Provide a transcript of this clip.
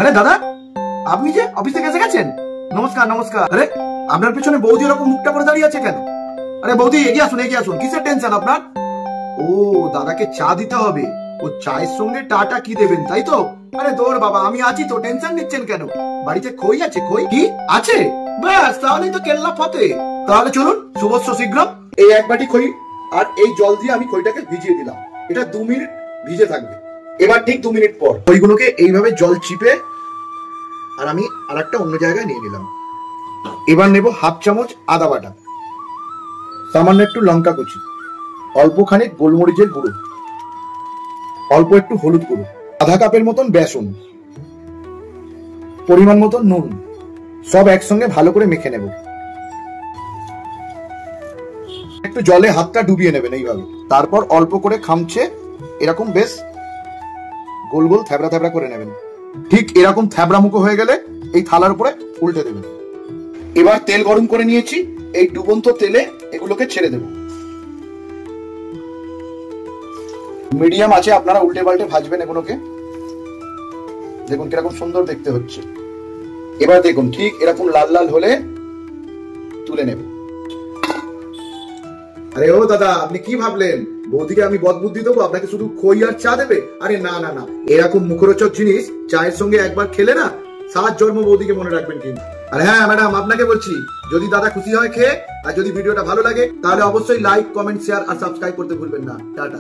আরে দাদা, আপনি যে অফিস থেকে এসে গেছেন? নমস্কার নমস্কার। আরে আপনার পিছনে বৌদি এরকম মুখটা করে দাঁড়িয়ে আছে কেন? আরে বৌদি এগিয়ে আসুন এগিয়ে আসুন, কিসের টেনশন আপনার? ও, দাদাকে চা দিতে হবে। ও চায়ের সঙ্গে টাটা কি দেবেন তাই তো? আরে দৌড় বাবা, আমি আছি তো, টেনশন নিচ্ছেন কেন? বাড়িতে খই আছে? খই কি আছে? ব্যাস, তাহলেই তো কেল্লা ফতে। তাহলে চলুন শুভস্য শীঘ্রম। এই এক বাটি খই আর এই জল দিয়ে আমি খইটাকে ভিজিয়ে দিলাম। এটা 2 মিনিট ভিজে থাকবে। এবার ঠিক 2 মিনিট পর খইগুলোকে এইভাবে জল চিপে আর আমি আরেকটা অন্য জায়গায় নিয়ে নিলাম। এবার নেব হাফ চামচ আদা বাটা, সামান্য একটু লঙ্কা কুচি, অল্প খানিক গোলমরিচের গুঁড়ো, অল্প একটু হলুদ গুঁড়ো, আধা কাপের মতন বেসন, পরিমাণ মতন নুন, সব একসঙ্গে ভালো করে মেখে নেব। একটু জলে হাতটা ডুবিয়ে নেবেন এইভাবে। তারপর অল্প করে খামচে এরকম বেশ গোল গোল থ্যাবড়া থ্যাবড়া করে নেবেন। ঠিক এরকম থ্যাবড়া মুখো হয়ে গেলে এই থালার উপরে উল্টে দেবেন। এবার তেল গরম করে নিয়েছি, এই ডুবন্ত তেলে এগুলোকে ছেড়ে দেব। মিডিয়াম আছে আপনারা উল্টে পাল্টে ভাজবেন এগুলোকে। দেখুন কিরকম সুন্দর দেখতে হচ্ছে। এবার দেখুন ঠিক এরকম লাল লাল হলে তুলে নেব। আরে ও দাদা, আপনি কি ভাবলেন বৌদিকে আমি বদবুদ্ধি দেবো, আপনাকে শুধু খই আর চা দেবে? আরে না না না, এরকম মুখরোচক জিনিস চায়ের সঙ্গে একবার খেলে না সাত জন্ম বৌদিকে মনে রাখবেন কিন্তু। আর হ্যাঁ ম্যাডাম, আপনাকে বলছি, যদি দাদা খুশি হয় খেয়ে, আর যদি ভিডিওটা ভালো লাগে তাহলে অবশ্যই লাইক কমেন্ট শেয়ার আর সাবস্ক্রাইব করতে ভুলবেন না। টাটা।